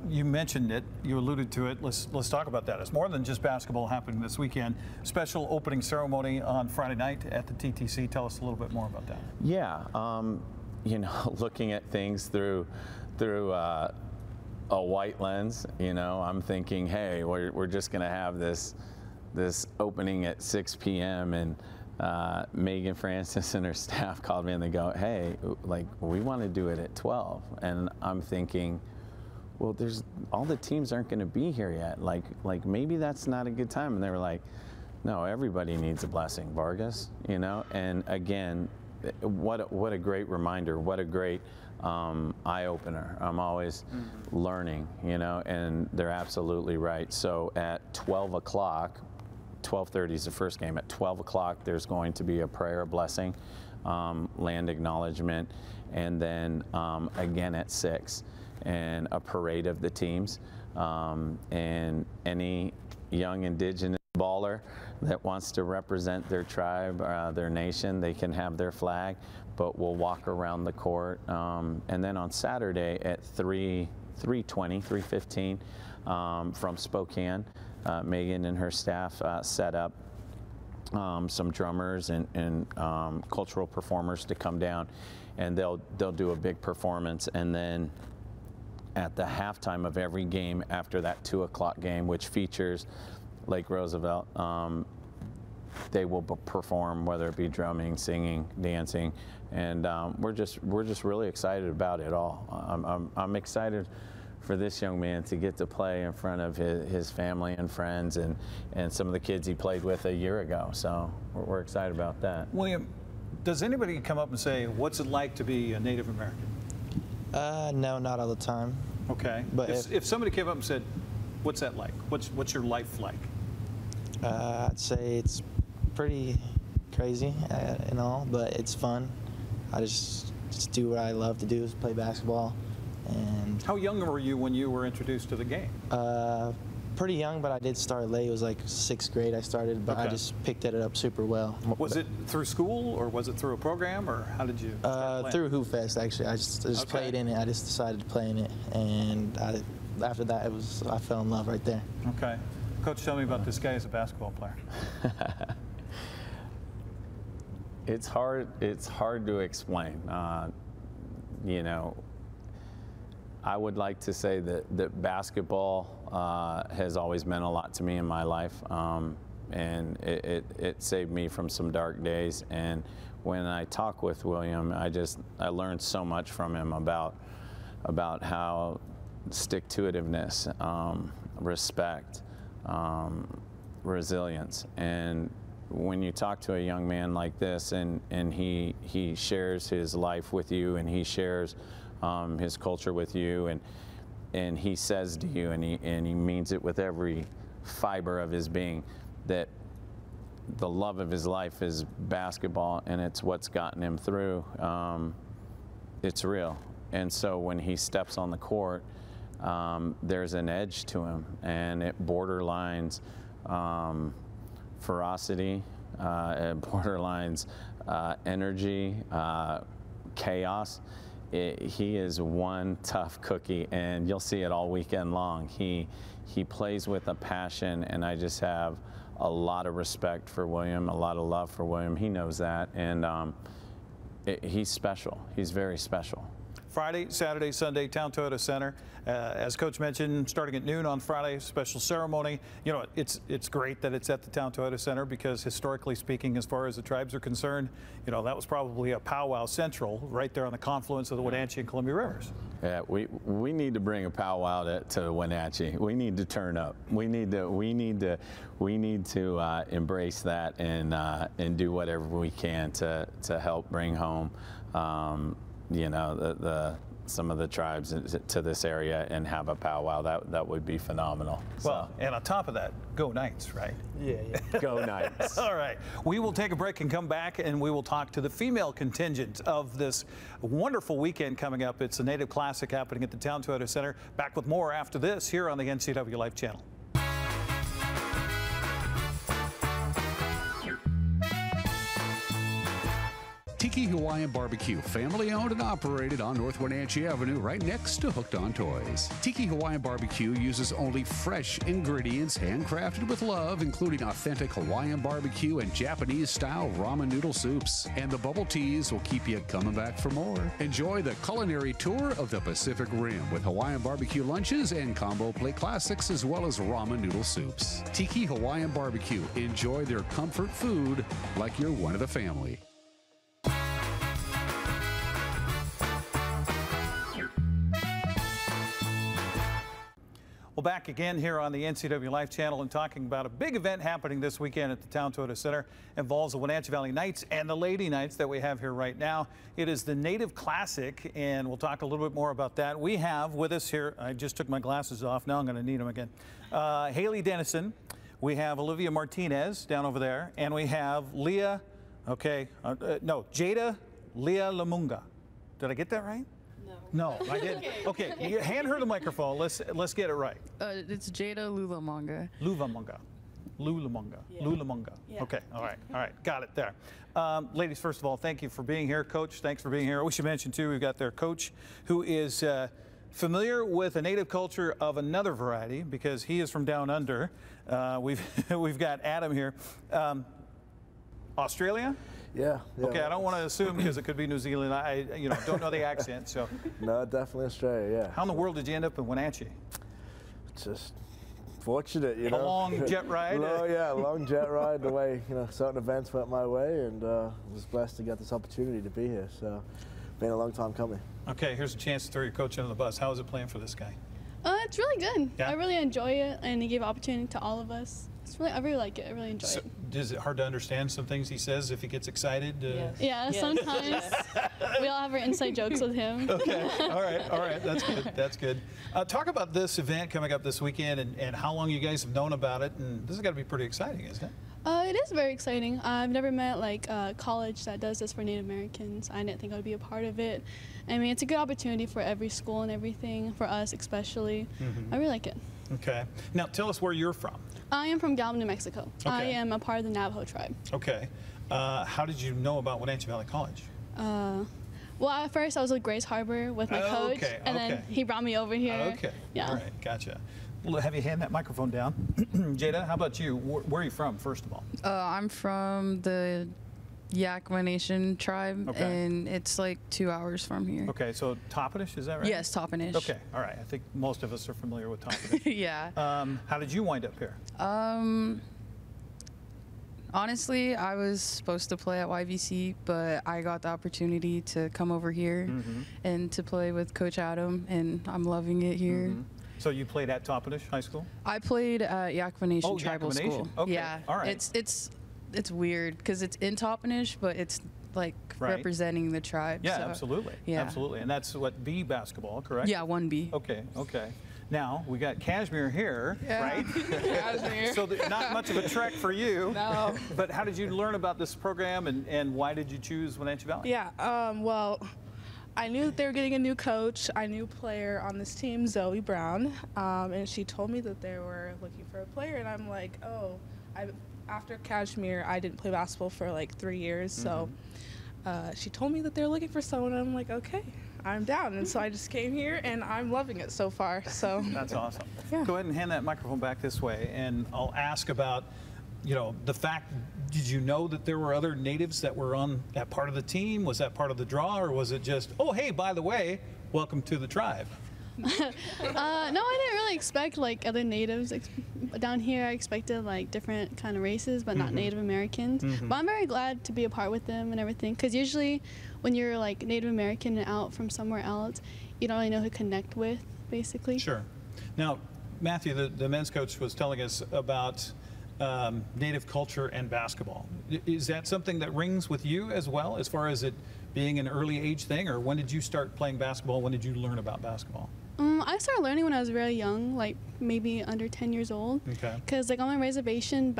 You mentioned it, you alluded to it, let's talk about that. It's more than just basketball happening this weekend. Special opening ceremony on Friday night at the TTC. Tell us a little bit more about that. Yeah, you know, looking at things through a white lens, you know, I'm thinking, hey, we're just going to have this opening at 6 p.m. and Megan Francis and her staff called me and they go, hey, like, we want to do it at 12. And I'm thinking, well, all the teams aren't going to be here yet. Like maybe that's not a good time. And they were like, no, everybody needs a blessing, Vargas, you know? And again, what a great reminder, what a great eye-opener. I'm always learning, you know, and they're absolutely right. So at 12 o'clock, 12:30 is the first game. At 12 o'clock, there's going to be a prayer, blessing, land acknowledgement, and then again at 6. And a parade of the teams, and any young indigenous baller that wants to represent their tribe, their nation, they can have their flag, but we'll walk around the court. And then on Saturday at 3:15 from Spokane, Megan and her staff set up some drummers and cultural performers to come down, and they'll do a big performance, and then at the halftime of every game after that 2 o'clock game, which features Lake Roosevelt, they will perform, whether it be drumming, singing, dancing, and we're just really excited about it all. I'm excited for this young man to get to play in front of his family and friends and some of the kids he played with a year ago. So we're excited about that. William, does anybody come up and say, what's it like to be a Native American? No, not all the time. Okay. But if somebody came up and said, what's that like? What's your life like? I'd say it's pretty crazy and all, but it's fun. I just do what I love to do, is play basketball. And how young were you when you were introduced to the game? Pretty young, but I did start late. It was like 6th grade I started, but I just picked it up super well. Was it through school, or was it through a program, or how did you start playing? Through Hoop Fest, actually. I just played in it. I just decided to play in it, and after that, I fell in love right there. Okay. Coach, tell me about this guy as a basketball player. It's hard to explain. You know, I would like to say that basketball has always meant a lot to me in my life, and it saved me from some dark days. And when I talk with William, I learned so much from him about how stick-to-itiveness, respect, resilience. And when you talk to a young man like this, and he shares his life with you, and he shares his culture with you, and he says to you, and he means it with every fiber of his being, that the love of his life is basketball, and it's what's gotten him through. It's real. And so when he steps on the court, there's an edge to him, and it borderlines ferocity, it borderlines energy, chaos. He is one tough cookie, and you'll see it all weekend long. He plays with a passion, and I just have a lot of respect for William, a lot of love for William. He knows that, and he's special. He's very special. Friday, Saturday, Sunday, Town Toyota Center. As Coach mentioned, starting at noon on Friday, special ceremony. You know, it's great that it's at the Town Toyota Center, because historically speaking, as far as the tribes are concerned, you know, that was probably a powwow central right there on the confluence of the Wenatchee and Columbia Rivers. Yeah, we need to bring a powwow to Wenatchee. We need to turn up. We need to embrace that and do whatever we can to help bring home you know, some of the tribes to this area and have a powwow. That would be phenomenal. Well, and on top of that, go Knights, right? Yeah. Go Knights. All right. We will take a break and come back, and we will talk to the female contingent of this wonderful weekend coming up. It's the Native Classic happening at the Town Toyota Center. Back with more after this here on the NCW Life Channel. Tiki Hawaiian Barbecue, family owned and operated on North Wenatchee Avenue, right next to Hooked on Toys. Tiki Hawaiian Barbecue uses only fresh ingredients, handcrafted with love, including authentic Hawaiian barbecue and Japanese-style ramen noodle soups. And the bubble teas will keep you coming back for more. Enjoy the culinary tour of the Pacific Rim with Hawaiian barbecue lunches and combo plate classics, as well as ramen noodle soups. Tiki Hawaiian Barbecue. Enjoy their comfort food like you're one of the family. Well, back again here on the NCW Life Channel and talking about a big event happening this weekend at the Town Toyota Center. Involves the Wenatchee Valley Knights and the Lady Knights that we have here right now. It is the Native Classic, and we'll talk a little bit more about that. We have with us here, I just took my glasses off, now I'm going to need them again, Haley Dennison. We have Olivia Martinez down over there, and we have Jada Leah Lamunga. Did I get that right? No, I didn't. Okay, you hand her the microphone. Let's get it right. It's Jada Lulamonga. Lulamonga. Yeah. Lulamonga. Yeah. Okay, all right, got it there. Ladies, first of all, thank you for being here. Coach, thanks for being here. We should mention, too, we've got their coach who is familiar with a native culture of another variety, because he is from down under. We've got Adam here. Australia? Yeah. Okay, I don't want to assume because it could be New Zealand. I don't know the accent, so. No, definitely Australia, yeah. How in the world did you end up in Wenatchee? Just fortunate, you know. A long jet ride? Long jet ride, the way, certain events went my way, and was blessed to get this opportunity to be here, so been a long time coming. Okay, here's a chance to throw your coach under the bus. How is it playing for this guy? It's really good. Yeah? I really enjoy it, and he gave opportunity to all of us. I really like it. I really enjoy it. Is it hard to understand some things he says if he gets excited? Yeah, sometimes we all have our inside jokes with him. Okay, all right, that's good, that's good. Talk about this event coming up this weekend and how long you guys have known about it, and this has got to be pretty exciting, isn't it? It is very exciting. I've never met a college that does this for Native Americans. I didn't think I would be a part of it. I mean, it's a good opportunity for every school and everything, for us especially. I really like it. Okay. Now, tell us where you're from. I am from Galvin, New Mexico. Okay. I am a part of the Navajo tribe. Okay. How did you know about Wenatchee Valley College? Well, at first I was with Grace Harbor with my coach, and then he brought me over here. Okay. Yeah. All right, gotcha. Well, have you hand that microphone down? Jada, how about you? Where are you from, first of all? I'm from the Yakima Nation tribe, and it's like 2 hours from here. Okay, so Toppenish, is that right? Yes, Toppenish. Okay, all right. I think most of us are familiar with Toppenish. Yeah. How did you wind up here? Honestly, I was supposed to play at YVC, but I got the opportunity to come over here and to play with Coach Adam, and I'm loving it here. So you played at Toppenish High School? I played at Yakima Nation Tribal Yakima School. Nation. Okay. Yeah. All right. It's weird because it's in Toppenish, but it's like representing the tribe. Yeah, so, absolutely. Yeah. Absolutely. And that's what, B basketball, correct? Yeah, 1B. Okay, okay. Now, we got Kashmir here, Yeah. right? Kashmir. So not much of a trek for you. No. But how did you learn about this program, and why did you choose Wenatchee Valley? Yeah, well, I knew that they were getting a new coach. I knew a player on this team, Zoe Brown, and she told me that they were looking for a player, and I'm like, oh, after Kashmir, I didn't play basketball for like 3 years, so she told me that they were looking for someone, and I'm like, okay, I'm down. And so I just came here, and I'm loving it so far. So That's awesome. Yeah. Go ahead and hand that microphone back this way, and I'll ask about, the fact, did you know that there were other natives that were on that part of the team? Was that part of the draw, or was it just, oh, hey, by the way, welcome to the tribe? No, I didn't really expect like other natives down here. I expected like different kind of races, but not Native Americans. But I'm very glad to be a part with them and everything, because usually when you're like Native American and out from somewhere else, you don't really know who to connect with, basically. Sure. Now, Matthew, the men's coach, was telling us about Native culture and basketball. Is that something that rings with you as well, as far as it being an early age thing, or when did you start playing basketball? When did you learn about basketball? I started learning when I was really young, like maybe under 10 years old. Okay. Because like on my reservation,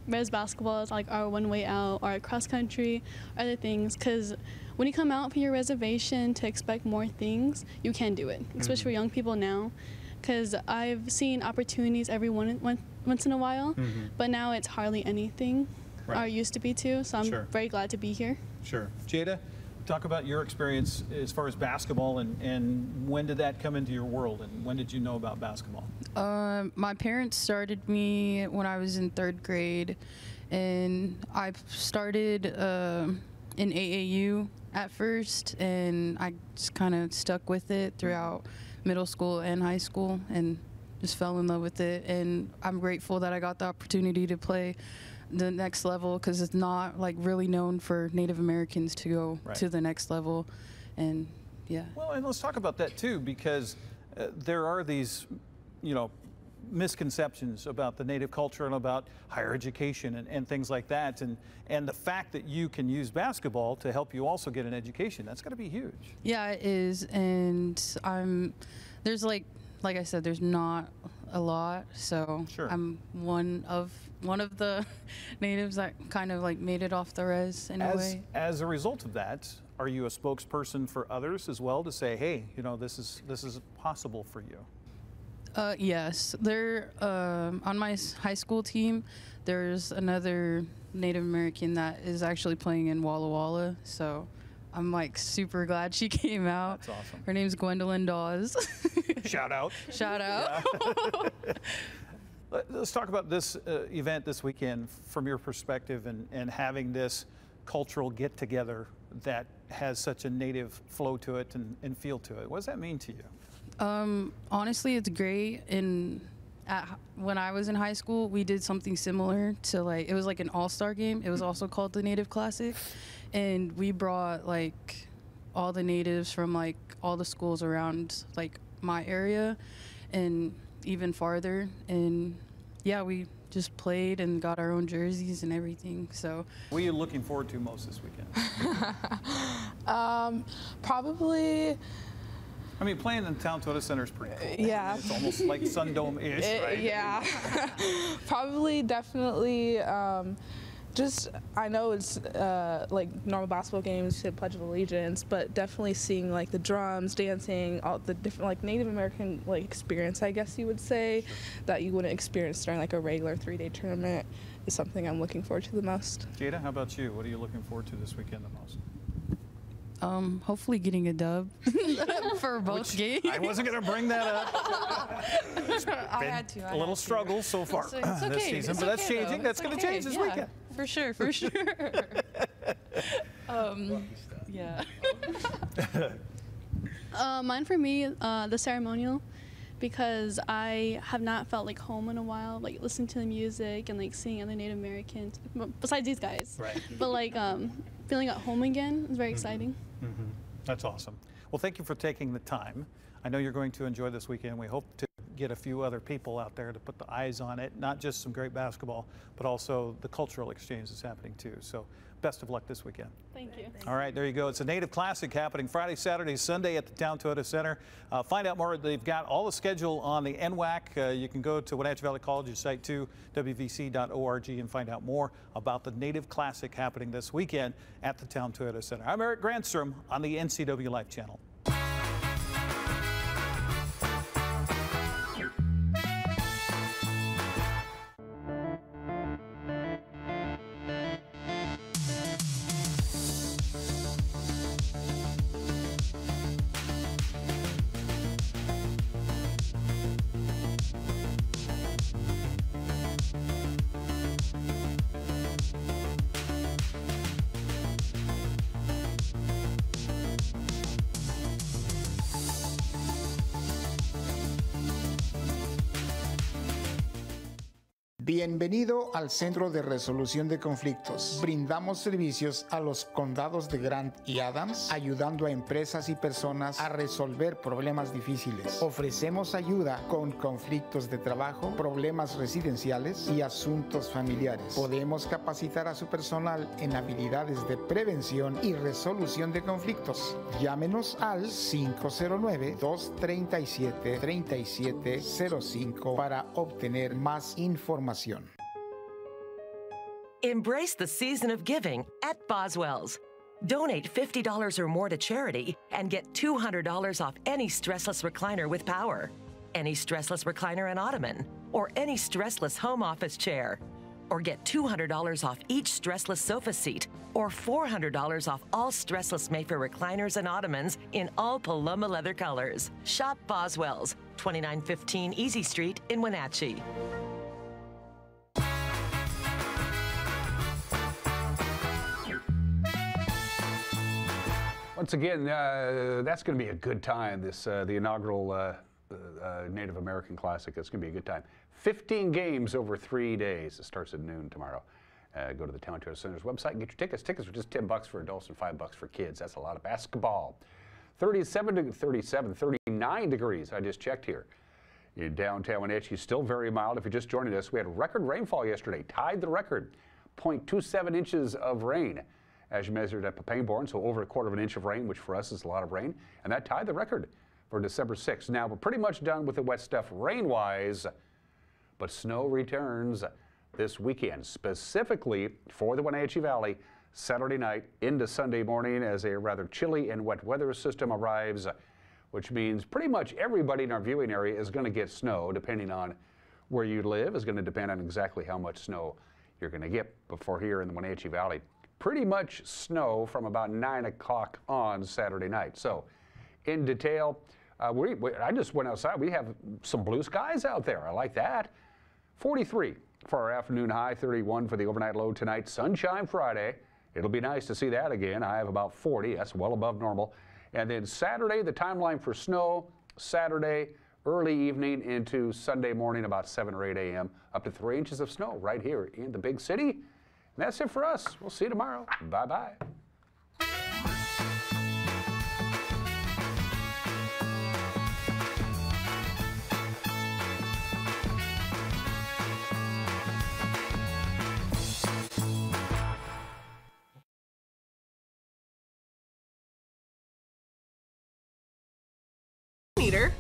res basketball is like our one way out, or cross country, other things. Because when you come out for your reservation to expect more things, you can do it, especially for young people now. Because I've seen opportunities every once in a while, but now it's hardly anything, or it used to be too. So I'm very glad to be here. Sure. Jada, talk about your experience as far as basketball, and when did that come into your world, and when did you know about basketball? My parents started me when I was in 3rd grade, and I started in AAU at first, and I just kind of stuck with it throughout middle school and high school, and just fell in love with it. And I'm grateful that I got the opportunity to play the next level, because it's not like really known for Native Americans to go to the next level. And yeah. Well, and let's talk about that too, because there are these, misconceptions about the Native culture and about higher education and things like that, and the fact that you can use basketball to help you also get an education, that's got to be huge. Yeah, it is. And there's like I said, there's not a lot, so I'm one of the natives that kind of like made it off the res in a way. As a result of that, are you a spokesperson for others as well, to say, hey, this is possible for you? Yes, there on my high school team, there's another Native American that is actually playing in Walla Walla, so I'm like super glad she came out. That's awesome. Her name's Gwendolyn Dawes. Shout out. Shout out. Yeah. Let's talk about this event this weekend from your perspective and having this cultural get-together that has such a native flow to it and feel to it. What does that mean to you? Honestly, it's great. When I was in high school, we did something similar to like, it was like an all-star game. It was also called the Native Classic. And we brought like all the natives from like all the schools around like my area and even farther. And yeah, we just played and got our own jerseys and everything. So what are you looking forward to most this weekend? Probably, I mean, playing in the Town Toyota Center is pretty cool. Yeah. It's almost like Sundome-ish, right? Yeah. Probably, definitely, just, I know it's like normal basketball games, to Pledge of Allegiance, but definitely seeing like the drums, dancing, all the different like Native American like experience, I guess you would say, that you wouldn't experience during like a regular 3-day tournament is something I'm looking forward to the most. Jada, how about you? What are you looking forward to this weekend the most? Hopefully getting a dub for both games. I wasn't going to bring that up. I had to. A little struggle so far this season, but that's changing. That's going to change this weekend. For sure, for sure. Yeah. Mine for me, the ceremonial, because I have not felt like home in a while, like listening to the music and like seeing other Native Americans, besides these guys. Right. But like feeling at home again is very exciting. Mm-hmm. That's awesome. Well, thank you for taking the time. I know you're going to enjoy this weekend. We hope to get a few other people out there to put the eyes on it, not just some great basketball, but also the cultural exchange that's happening too. So best of luck this weekend. Thank you. All right, there you go. It's a Native Classic happening Friday, Saturday, Sunday at the Town Toyota Center. Find out more. They've got all the schedule on the NWAC. You can go to Wenatchee Valley College's site too, wvc.org, and find out more about the Native Classic happening this weekend at the Town Toyota Center. I'm Eric Grandstrom on the NCW Life Channel. Bienvenido al Centro de Resolución de Conflictos. Brindamos servicios a los condados de Grant y Adams, ayudando a empresas y personas a resolver problemas difíciles. Ofrecemos ayuda con conflictos de trabajo, problemas residenciales y asuntos familiares. Podemos capacitar a su personal en habilidades de prevención y resolución de conflictos. Llámenos al 509-237-3705 para obtener más información. Embrace the season of giving at Boswell's. Donate $50 or more to charity and get $200 off any stressless recliner with power, any stressless recliner and ottoman, or any stressless home office chair. Or get $200 off each stressless sofa seat, or $400 off all stressless Mayfair recliners and ottomans in all Paloma leather colors. Shop Boswell's, 2915 Easy Street in Wenatchee. Once again, that's going to be a good time, this the inaugural Native American Classic. It's going to be a good time. 15 games over 3 days. It starts at noon tomorrow. Go to the Town Toyota Center's website and get your tickets. Tickets are just $10 for adults and $5 for kids. That's a lot of basketball. 39 degrees, I just checked here. In downtown Wenatchee, still very mild. If you're just joining us, we had record rainfall yesterday. Tied the record, 0.27 inches of rain as measured at Papangborn, so over a quarter of an inch of rain, which for us is a lot of rain, and that tied the record for December 6th. Now, we're pretty much done with the wet stuff rain-wise, but snow returns this weekend, specifically for the Wenatchee Valley, Saturday night into Sunday morning as a rather chilly and wet weather system arrives, which means pretty much everybody in our viewing area is going to get snow, depending on where you live. Is going to depend on exactly how much snow you're going to get. Before here in the Wenatchee Valley, pretty much snow from about 9 o'clock on Saturday night. So in detail, I just went outside. We have some blue skies out there. I like that. 43 for our afternoon high, 31 for the overnight low tonight. Sunshine Friday. It'll be nice to see that again. I have about 40. That's well above normal. And then Saturday, the timeline for snow. Saturday, early evening into Sunday morning, about 7 or 8 a.m. Up to 3 inches of snow right here in the big city. And that's it for us. We'll see you tomorrow. Bye-bye.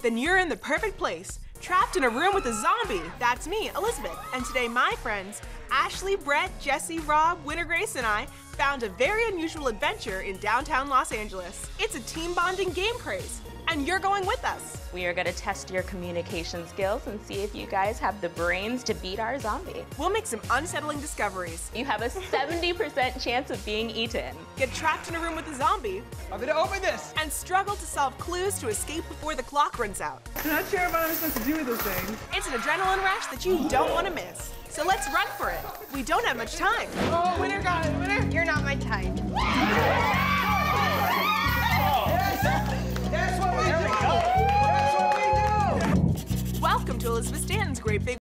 Then you're in the perfect place. Trapped in a room with a zombie. That's me, Elizabeth. And today my friends, Ashley, Brett, Jesse, Rob, Winter Grace, and I found a very unusual adventure in downtown Los Angeles. It's a team bonding game craze, and you're going with us. We are going to test your communication skills and see if you guys have the brains to beat our zombie. We'll make some unsettling discoveries. You have a 70% chance of being eaten. Get trapped in a room with a zombie. I'm going to open this. And struggle to solve clues to escape before the clock runs out. I'm not sure what I'm supposed to do with this thing. It's an adrenaline rush that you don't want to miss. So let's run for it. We don't have much time. Oh, Winter got it, Winter. You're not my type. That's what we do. Welcome to Elizabeth Stanton's Great Big